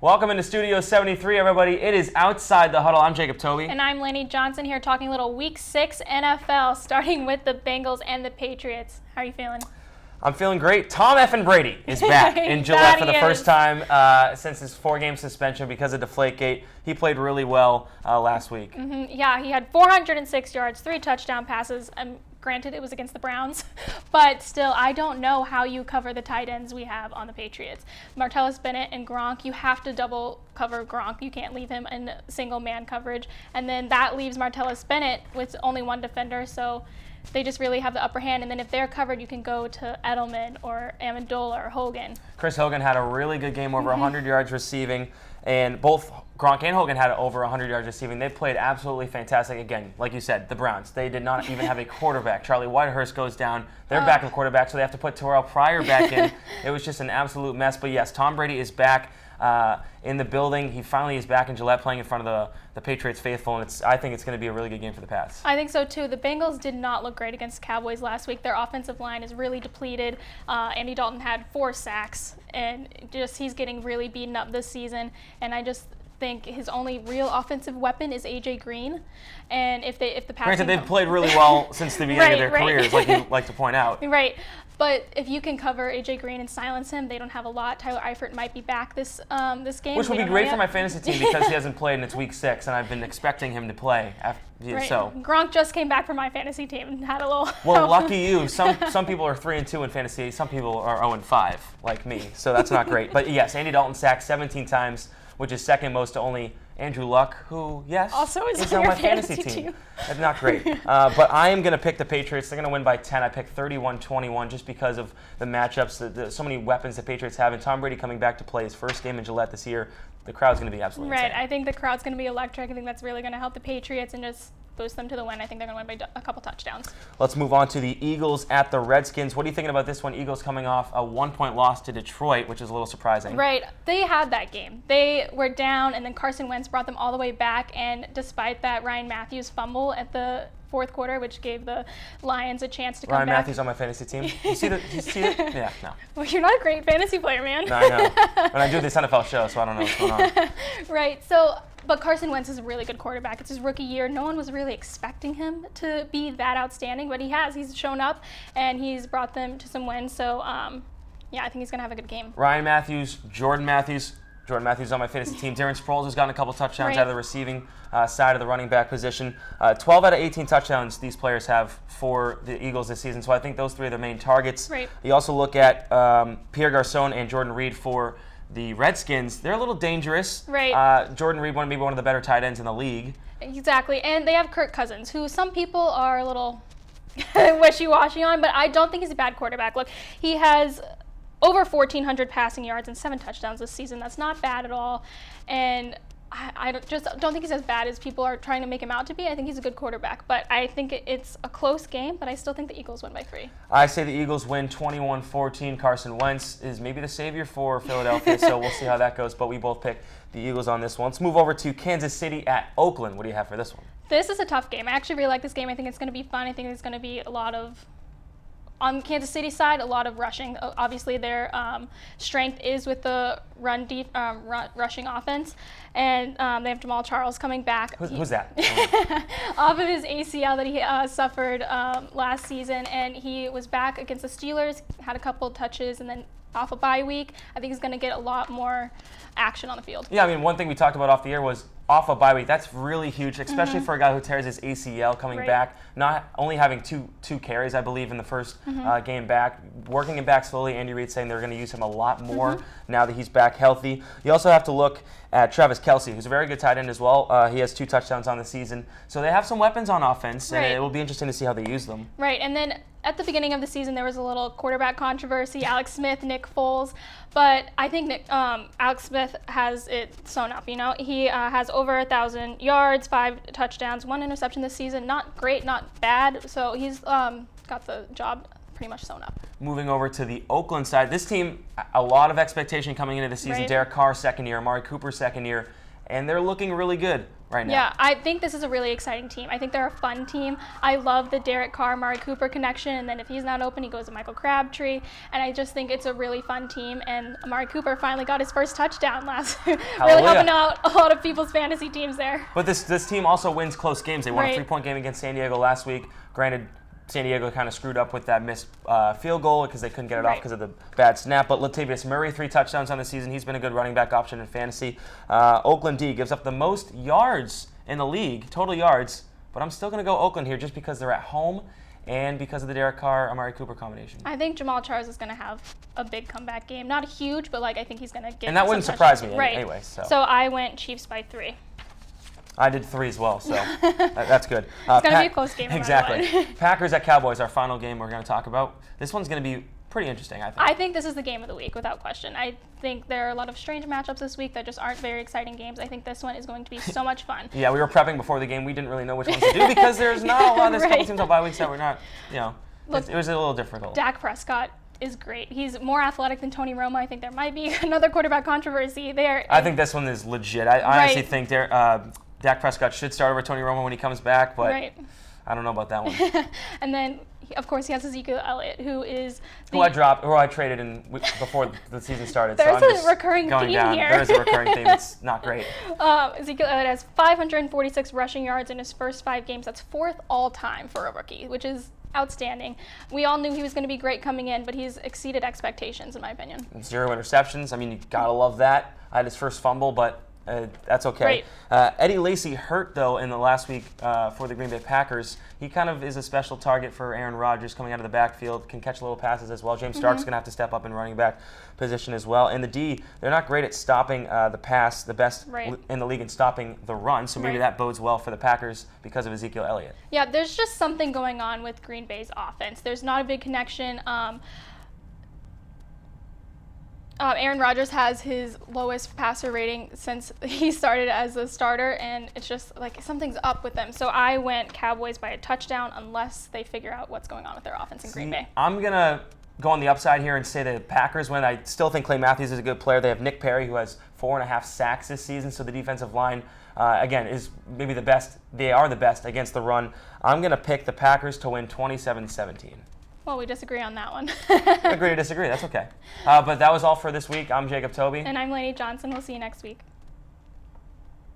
Welcome into Studio 73, everybody. It is Outside the Huddle. I'm Jacob Tobey. And I'm Laney Johnson here talking a little Week 6 NFL, starting with the Bengals and the Patriots. How are you feeling? I'm feeling great. Tom effing Brady is back in Gillette for the first time since his 4-game suspension because of Deflategate. He played really well last week. Yeah, he had 406 yards, 3 touchdown passes. Granted, it was against the Browns, but still, I don't know how you cover the tight ends we have on the Patriots. Martellus Bennett and Gronk, you have to double cover Gronk. You can't leave him in single man coverage. And then that leaves Martellus Bennett with only one defender, so they just really have the upper hand. And then if they're covered, you can go to Edelman or Amendola or Hogan. Chris Hogan had a really good game, over 100 yards receiving, and both Gronk and Hogan had over 100 yards receiving. They played absolutely fantastic. Again, like you said, the Browns, they did not even have a quarterback. Charlie Whitehurst goes down. They're backup quarterback, so they have to put Terrell Pryor back in. It was just an absolute mess. But yes, Tom Brady is back in the building. He finally is back in Gillette playing in front of the Patriots faithful, and I think it's going to be a really good game for the Pats. I think so too. The Bengals did not look great against the Cowboys last week. Their offensive line is really depleted. Andy Dalton had 4 sacks, and he's getting really beaten up this season. And I just think his only real offensive weapon is AJ Green. And if the Pats, granted, they've played really well since the beginning of their careers, like you like to point out. Right. But if you can cover AJ Green and silence him, they don't have a lot. Tyler Eifert might be back this game. Which would be great for my fantasy team because he hasn't played and it's week 6, and I've been expecting him to play. So Gronk just came back for my fantasy team and had a little. Well, lucky you. Some people are 3-2 in fantasy. Some people are 0-5, like me. So that's not great. But yes, Andy Dalton sacked 17 times, which is second most to only Andrew Luck, who, yes, also is on my fantasy team. That's not great. But I am going to pick the Patriots. They're going to win by 10. I picked 31-21 just because of the matchups, so many weapons the Patriots have. And Tom Brady coming back to play his first game in Gillette this year, the crowd's going to be absolutely insane. I think the crowd's going to be electric. I think that's really going to help the Patriots and just boost them to the win. I think they're going to win by a couple touchdowns. Let's move on to the Eagles at the Redskins. What are you thinking about this one? Eagles coming off a 1-point loss to Detroit, which is a little surprising. Right. They had that game. They were down, and then Carson Wentz brought them all the way back. And despite that Ryan Matthews fumble at the fourth quarter, which gave the Lions a chance to come back. Ryan Matthews on my fantasy team. You see it? Yeah, no. Well, you're not a great fantasy player, man. No, I know. But I do this NFL show, so I don't know what's going on. Right. But Carson Wentz is a really good quarterback. It's his rookie year. No one was really expecting him to be that outstanding, but he has. He's shown up, and he's brought them to some wins. So, I think he's going to have a good game. Ryan Matthews, Jordan Matthews on my fantasy team. Darren Sproles has gotten a couple touchdowns out of the receiving side of the running back position. 12 out of 18 touchdowns these players have for the Eagles this season. So I think those 3 are their main targets. Right. You also look at Pierre Garçon and Jordan Reed for the Redskins. They're a little dangerous. Right. Jordan Reed might be one of the better tight ends in the league. Exactly. And they have Kirk Cousins, who some people are a little wishy-washy on, but I don't think he's a bad quarterback. Look, he has over 1,400 passing yards and 7 touchdowns this season. That's not bad at all. And I don't think he's as bad as people are trying to make him out to be. I think he's a good quarterback. But I think it's a close game, but I still think the Eagles win by 3. I say the Eagles win 21-14. Carson Wentz is maybe the savior for Philadelphia, so we'll see how that goes. But we both pick the Eagles on this one. Let's move over to Kansas City at Oakland. What do you have for this one? This is a tough game. I actually really like this game. I think it's going to be fun. I think there's going to be a lot of, on Kansas City side, a lot of rushing. Obviously, their strength is with the rushing offense, and they have Jamal Charles coming back. Who's that? Off of his ACL that he suffered last season, and he was back against the Steelers, had a couple touches, and then off a bye week. I think he's going to get a lot more action on the field. Yeah, I mean, one thing we talked about off the air was off a bye week. That's really huge, especially for a guy who tears his ACL coming back, not only having two carries, I believe, in the first game back, working him back slowly. Andy Reid saying they're going to use him a lot more now that he's back healthy. You also have to look at Travis Kelce, who's a very good tight end as well. He has 2 touchdowns on the season. So they have some weapons on offense, and it will be interesting to see how they use them. Right, and then at the beginning of the season, there was a little quarterback controversy, Alex Smith, Nick Foles. But I think Alex Smith has it sewn up. You know, he has over 1,000 yards, 5 touchdowns, 1 interception this season. Not great, not bad. So he's got the job pretty much sewn up. Moving over to the Oakland side, this team, a lot of expectation coming into the season. Right. Derek Carr, second year. Amari Cooper, second year. And they're looking really good. right now. Yeah, I think this is a really exciting team. I think they're a fun team. I love the Derek Carr, Amari Cooper connection, and then if he's not open, he goes to Michael Crabtree. And I just think it's a really fun team. And Amari Cooper finally got his first touchdown last really helping out a lot of people's fantasy teams there. But this team also wins close games. They won a Right. 3-point game against San Diego last week. Granted, San Diego kind of screwed up with that missed field goal because they couldn't get it off because of the bad snap. But Latavius Murray, 3 touchdowns on the season. He's been a good running back option in fantasy. Oakland D gives up the most yards in the league, total yards. But I'm still going to go Oakland here just because they're at home and because of the Derek Carr, Amari Cooper combination. I think Jamal Charles is going to have a big comeback game. Not huge, but I think he's going to get And that wouldn't surprise me anyway. So I went Chiefs by 3. I did 3 as well, so that's good. It's going to be a close game. Exactly. Packers at Cowboys, our final game we're going to talk about. This one's going to be pretty interesting, I think. I think this is the game of the week, without question. I think there are a lot of strange matchups this week that just aren't very exciting games. I think this one is going to be so much fun. Yeah, we were prepping before the game. We didn't really know which ones to do because there's not a lot. There's a couple teams on bye weeks that were not, Look, it was a little difficult. Dak Prescott is great. He's more athletic than Tony Romo. I think there might be another quarterback controversy there. I think this one is legit. I honestly think Dak Prescott should start over Tony Romo when he comes back, but I don't know about that one. And then, of course, he has Ezekiel Elliott, who I traded before the season started. There's so I'm just a recurring going theme down. here. There is a recurring theme. It's not great. Ezekiel Elliott has 546 rushing yards in his first 5 games. That's 4th all-time for a rookie, which is outstanding. We all knew he was going to be great coming in, but he's exceeded expectations, in my opinion. 0 interceptions. I mean, you got to love that. I had his first fumble, but that's okay. Eddie Lacy hurt, though, in the last week for the Green Bay Packers. He kind of is a special target for Aaron Rodgers coming out of the backfield, can catch little passes as well. James Stark's going to have to step up in running back position as well. And the D, they're not great at stopping the pass, the best in the league in stopping the run, so maybe that bodes well for the Packers because of Ezekiel Elliott. Yeah, there's just something going on with Green Bay's offense. There's not a big connection. Aaron Rodgers has his lowest passer rating since he started as a starter, and it's just something's up with them. So I went Cowboys by a touchdown unless they figure out what's going on with their offense in Green Bay. I'm going to go on the upside here and say the Packers win. I still think Clay Matthews is a good player. They have Nick Perry, who has 4.5 sacks this season, so the defensive line, again, is maybe the best. They are the best against the run. I'm going to pick the Packers to win 27-17. Well, we disagree on that one. Agree to disagree. That's okay. But that was all for this week. I'm Jacob Tobey. And I'm Laney Johnson. We'll see you next week.